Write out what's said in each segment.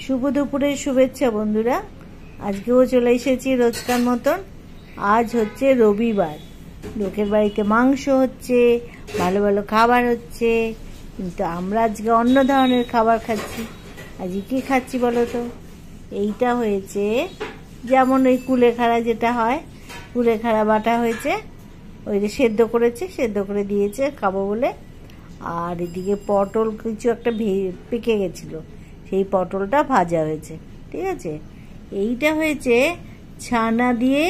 শুভ দুপুরের শুভেচ্ছা বন্ধুরা। আজকেও চলে এসেছি রোজকার মতন। আজ হচ্ছে রবিবার, লোকের বাড়িতে মাংস হচ্ছে, ভালো ভালো খাবার হচ্ছে, কিন্তু আমরা আজকে অন্য ধরনের খাবার খাচ্ছি। আজকে কী খাচ্ছি বলো তো? এইটা হয়েছে যেমন ওই কুলেখাড়া যেটা হয়, কুলেখাড়া বাটা হয়েছে, ওই যে সেদ্ধ করেছে, সেদ্ধ করে দিয়েছে খাবো বলে। আর এদিকে পটল কিছু একটা পেকে গেছিলো, সেই পটলটা ভাজা হয়েছে, ঠিক আছে। এইটা হয়েছে ছানা দিয়ে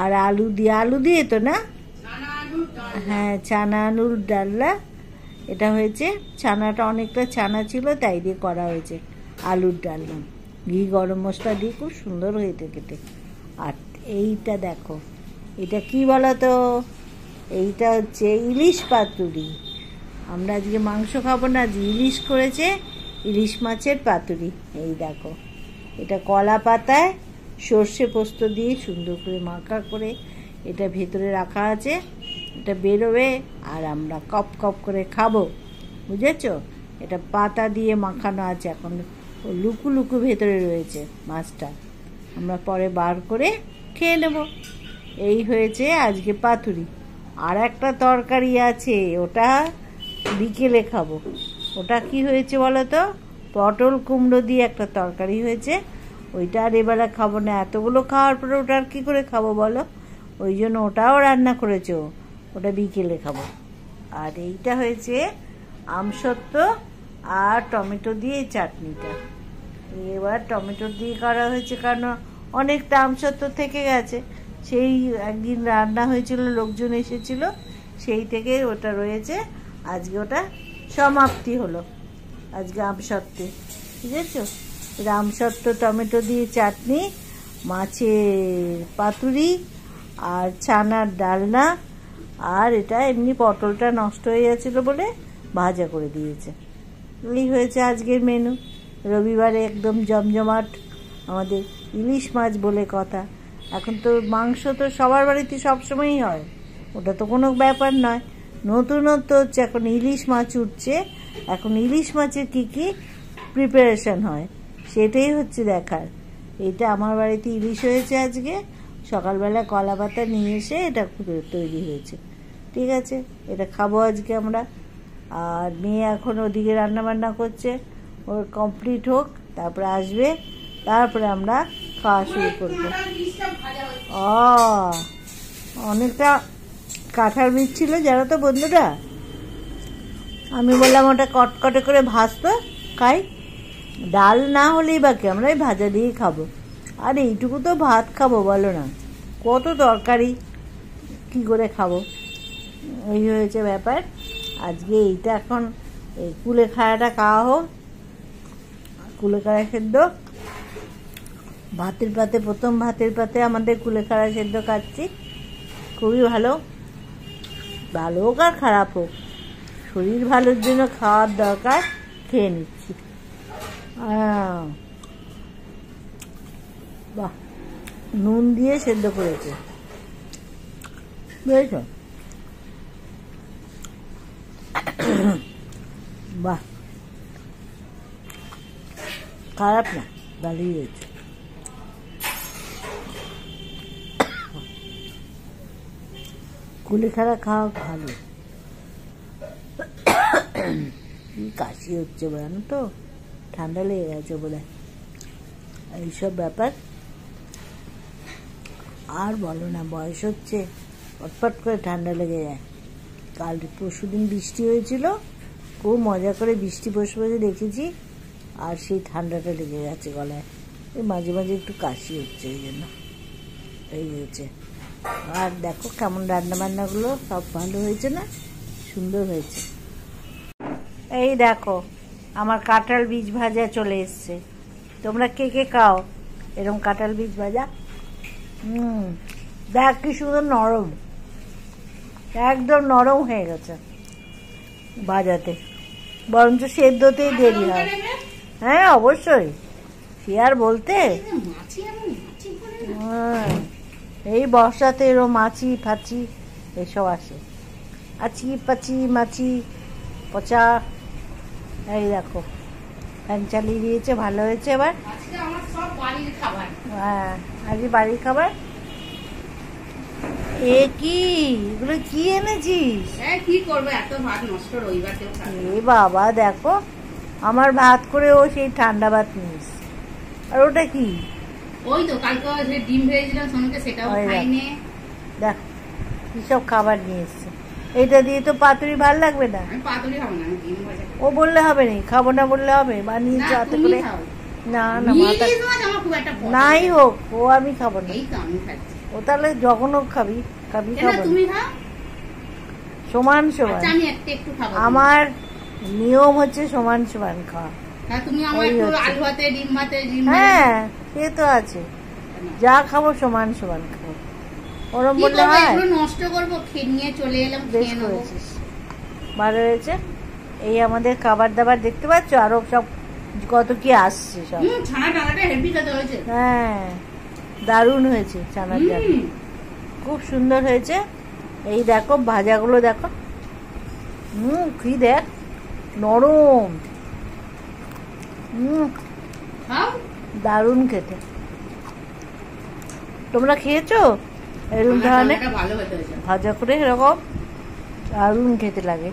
আর আলু দিয়ে, আলু দিয়ে তো না, হ্যাঁ ছানা আলুর ডালনা। এটা হয়েছে, ছানাটা অনেকটা ছানা ছিল তাই দিয়ে করা হয়েছে আলুর ডালনা, ঘি গরম মশলা দিয়ে খুব সুন্দর হয়েছে খেতে। আর এইটা দেখো, এটা কি বলো তো? এইটা হচ্ছে ইলিশ পাতুরি। আমরা আজকে মাংস খাবো না, আজ ইলিশ করেছে, ইলিশ মাছের পাতুরি। এই দেখো, এটা কলা পাতায় সর্ষে পোস্ত দিয়ে সুন্দর করে মাখা করে এটা ভেতরে রাখা আছে। এটা বেরোবে আর আমরা কপ কপ করে খাবো, বুঝেছ? এটা পাতা দিয়ে মাখানো আছে, এখন লুকু লুকু ভেতরে রয়েছে মাছটা, আমরা পরে বার করে খেয়ে নেব। এই হয়েছে আজকে পাতুরি। আর একটা তরকারি আছে, ওটা বিকেলে খাবো। ওটা কি হয়েছে বলো তো? পটল কুমড়ো দিয়ে একটা তরকারি হয়েছে, ওইটা আর এবেলা খাবো না। এতগুলো খাওয়ার পরে ওটা আর কী করে খাবো বলো? ওই জন্য ওটাও রান্না করেছো, ওটা বিকেলে খাবো। আর এইটা হয়েছে আমসত্ত্ব আর টমেটো দিয়ে চাটনিটা। এবার টমেটো দিয়ে করা হয়েছে কারণ অনেকটা আমসত্ত্ব থেকে গেছে, সেই একদিন রান্না হয়েছিল, লোকজন এসেছিল, সেই থেকে ওটা রয়েছে। আজকে ওটা সমাপ্তি হলো, আজকে আমসত্ত্বে, বুঝেছ? আমসত্ত্ব টমেটো দিয়ে চাটনি, মাছের পাতুরি আর ছানার ডালনা। আর এটা এমনি পটলটা নষ্ট হয়ে যাচ্ছিলো বলে ভাজা করে দিয়েছে। এই হয়েছে আজকের মেনু। রবিবারে একদম জমজমাট আমাদের ইলিশ মাছ বলে কথা। এখন তো মাংস তো সবার বাড়িতে সবসময়ই হয়, ওটা তো কোনো ব্যাপার নয়। নতুনত্ব হচ্ছে এখন ইলিশ মাছ উঠছে, এখন ইলিশ মাছের কী কী প্রিপারেশন হয় সেটাই হচ্ছে দেখার। এটা আমার বাড়িতে ইলিশ হয়েছে আজকে, সকালবেলা কলা পাতা নিয়ে এসে এটা তৈরি হয়েছে, ঠিক আছে। এটা খাবো আজকে আমরা। আর মেয়ে এখন ওদিকে রান্নাবান্না করছে, ওর কমপ্লিট হোক, তারপরে আসবে, তারপরে আমরা খাওয়া শুরু করবো। অনেকটা কাঁঠাল বীজ ছিল জানো তো বন্ধুরা, আমি বললাম ওটা কটকটে করে ভাজতো খাই, ডাল না হলেই বাকি আমরা এই ভাজা দিয়েই খাবো। আর এইটুকু তো ভাত খাবো বলো না, কত তরকারি কি করে খাবো? এই হয়েছে ব্যাপার আজকে। এইটা এখন এই কুলেখাড়াটা খাওয়া হোক, কুলেখাড়া সেদ্ধ ভাতের পাতে, প্রথম ভাতের পাতে আমাদের কুলেখাড়া সেদ্ধ খাচ্ছি, খুবই ভালো। ভালো হোক আর খারাপ হোক, শরীর ভালোর জন্য খাওয়ার দরকার, খেয়ে নিচ্ছি। বাহ, নুন দিয়ে সেদ্ধ করেছে, বুঝেছ? বাহ, খারাপ না, ভালোই হয়েছে। কুলেখাড়া খাওয়া ভালো। কাশি হচ্ছে জানো তো, ঠান্ডা লেগে গেছে বলে, এইসব ব্যাপার। আর বলো না, বয়স হচ্ছে, পটপট করে ঠান্ডা লেগে যায়। কাল পরশুদিন বৃষ্টি হয়েছিল, খুব মজা করে বৃষ্টি বসে বসে দেখেছি, আর সেই ঠান্ডাটা লেগে গেছে গলায়। এই মাঝে মাঝে একটু কাশি হচ্ছে, এই জন্য এই হয়েছে। আর দেখো কেমন রান্নাবান্নাগুলো সব ভালো হয়েছে না, সুন্দর হয়েছে। এই দেখো আমার কাঁঠাল বীজ ভাজা চলে এসছে। তোমরা কে কে খাও এরকম কাঁঠাল বীজ ভাজা? দেখ কি সুন্দর নরম, একদম নরম হয়ে গেছে ভাজাতে, বরঞ্চ সেদ্ধতেই দেরি হয়। হ্যাঁ অবশ্যই, সে আর বলতে। এই বর্ষাতে এরও মাছি ফাছি এসব আসে, আছি পাচি মাছি পচা। এই দেখো ফ্যান চালিয়ে দিয়েছে, ভালো হয়েছে। এবার আজকে আমার সব বাড়ির খাবার। হ্যাঁ, আজকে বাড়ির খাবার। এ কি, এগুলো কি এনেছিস? হ্যাঁ, কি করবে, এত ভাত নষ্ট, রবিবার কেউ খাবে না। এ বাবা, দেখো আমার ভাত করে ও সেই ঠান্ডা ভাত নিস। আর ওটা কি? ওই তো কালকে যে ডিম ভেজেছিলাম সোনুকে, সেটাও ওই খাইনি। দেখ কি সব খাবার নিয়ে এসছে। এইটা দিয়ে তো পাতুরি ভাল লাগবে না। আমি পাতুরি খাবো না, আমি ডিম ভাজা খাবো। ও বললে হবে না, খাবো না বললে হবে, বানিয়েছো না, হাতে তুমি করে। খাও। না না, মাথা ইলিশ মাছ আমার খুব একটা পছন্দ। নাই হোক, ও আমি খাবো না। এই তো আমি খাচ্ছি। ও তাহলে যখন হোক খাবি, খাবি কেন খাবো না। তুমি খাও? সমান সমান। আচ্ছা, আমি একটু খাবো। আমার নিয়ম হচ্ছে সমান সমান খাওয়া। হ্যাঁ, তুমি আমার ওই একটু হচ্ছে। আলু ভাতে, ডিম ভাতে, ডিম হ্যাঁ, সে তো আছে, যা খাবো সমান সমান খাবো, ওরম কি বললে করবো, হয়? এগুলো নষ্ট করবো, খেয়ে নিয়ে চলে এলাম, বেশ খেয়ে নেবো। করেছিস, ভালো হয়েছে। এই আমাদের খাবার দাবার দেখতে পাচ্ছ, আরো সব কত কি আসছে সব। ছানা টানাটা হেভি খেতে হয়েছে। হ্যাঁ, দারুণ হয়েছে চানার ডাল, খুব সুন্দর হয়েছে। এই দেখো ভাজাগুলো দেখো, কি দেখ, নরম, খাও। দারুণ খেতে। তোমরা খেয়েছো এরকম ছানা ধরনের টানাটা ভালো খেতে হয়েছে। ভাজা করে? এরকম দারুণ খেতে লাগে।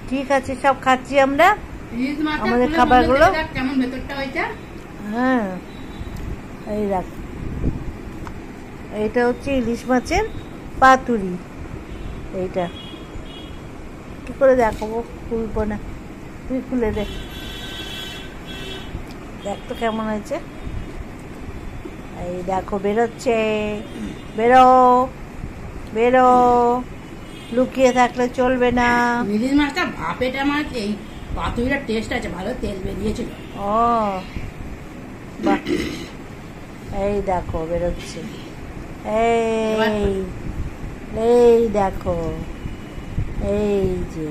ঠিক আছে, সব খাচ্ছি আমরা ইলিশ মাছটা আমাদের খুলে খাবারগুলো। বন্ধ করে দেখ কেমন ভেতরটা হয়েছে। হ্যাঁ, এই রাখ, এইটা হচ্ছে ইলিশ মাছের পাতুরি। এইটা কি করে দেখাবো, খুলবো না, তুই খুলে দেখ, দেখ তো কেমন হয়েছে। এই দেখো বেরোচ্ছে, বেরো বেরো, লুকিয়ে থাকলে চলবে না। ইলিশ মাছটা ভাপেটা মাছ, এই পাতুরিটার টেস্ট আছে, ভালো তেল বেরিয়েছিল। ও বাহ, এই দেখো বেরোচ্ছে, এই এই দেখো, এই যে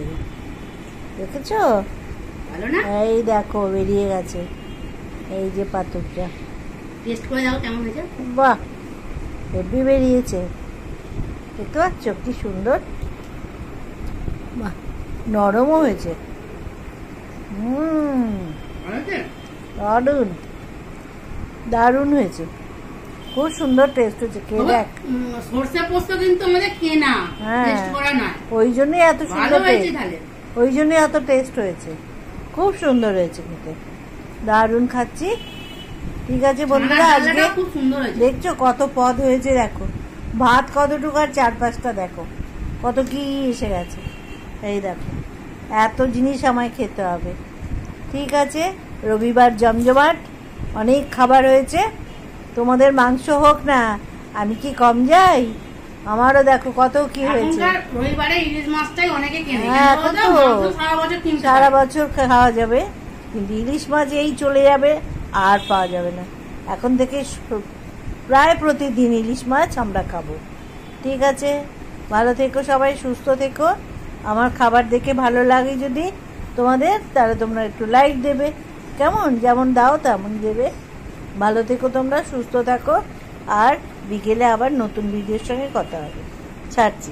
দেখেছো, ভালো না? এই দেখো বেরিয়ে গেছে, এই যে পাতুরটা। টেস্ট করে দাও কেমন হয়েছে। বাহ, হেভি বেরিয়েছে, দেখতে পাচ্ছ কি সুন্দর, বাহ, নরমও হয়েছে, ভালো হয়েছে? দারুণ দারুণ হয়েছে, খুব সুন্দর টেস্ট হয়েছে, খেয়ে দেখ। সরষে পোস্ত কিন্তু আমাদের কেনা, হ্যাঁ, টেস্ট করা নয়। ওই জন্যই এত ভালো সুন্দর হয়েছে টেস্ট, তাহলে। ওই জন্যই এত টেস্ট হয়েছে, খুব সুন্দর হয়েছে খেতে, দারুণ খাচ্ছি। ঠিক আছে বন্ধুরা, ছানার আজকে ডালটা খুব সুন্দর হয়েছে। দেখছো কত পদ হয়েছে, দেখো ভাত কতটুকু আর চার পাঁচটা, দেখো কত কি এসে গেছে। এই দেখো, এত জিনিস আমায় খেতে হবে। ঠিক আছে, রবিবার জমজমাট, অনেক খাবার হয়েছে। তোমাদের মাংস হোক না, আমি কি কম যাই? আমারও দেখো কত কি হয়েছে। এখনকার রবিবারে ইলিশ মাছটাই অনেকে কেনে। হ্যাঁ, কেন এখন বলো তো তো? মাংস সারা বছর কিনতে সারা পারে। বছর খাওয়া যাবে, কিন্তু ইলিশ মাছ এই চলে যাবে, আর পাওয়া যাবে না। এখন থেকে প্রায় প্রতিদিন ইলিশ মাছ আমরা খাবো। ঠিক আছে, ভালো থেকো সবাই, সুস্থ থেকো। আমার খাবার দেখে ভালো লাগে যদি তোমাদের, তাহলে তোমরা একটু লাইক দেবে, কেমন, যেমন দাও তেমন দেবে। ভালো থেকো তোমরা, সুস্থ থাকো, আর বিকেলে আবার নতুন ভিডিওর সঙ্গে কথা হবে। ছাড়ছি।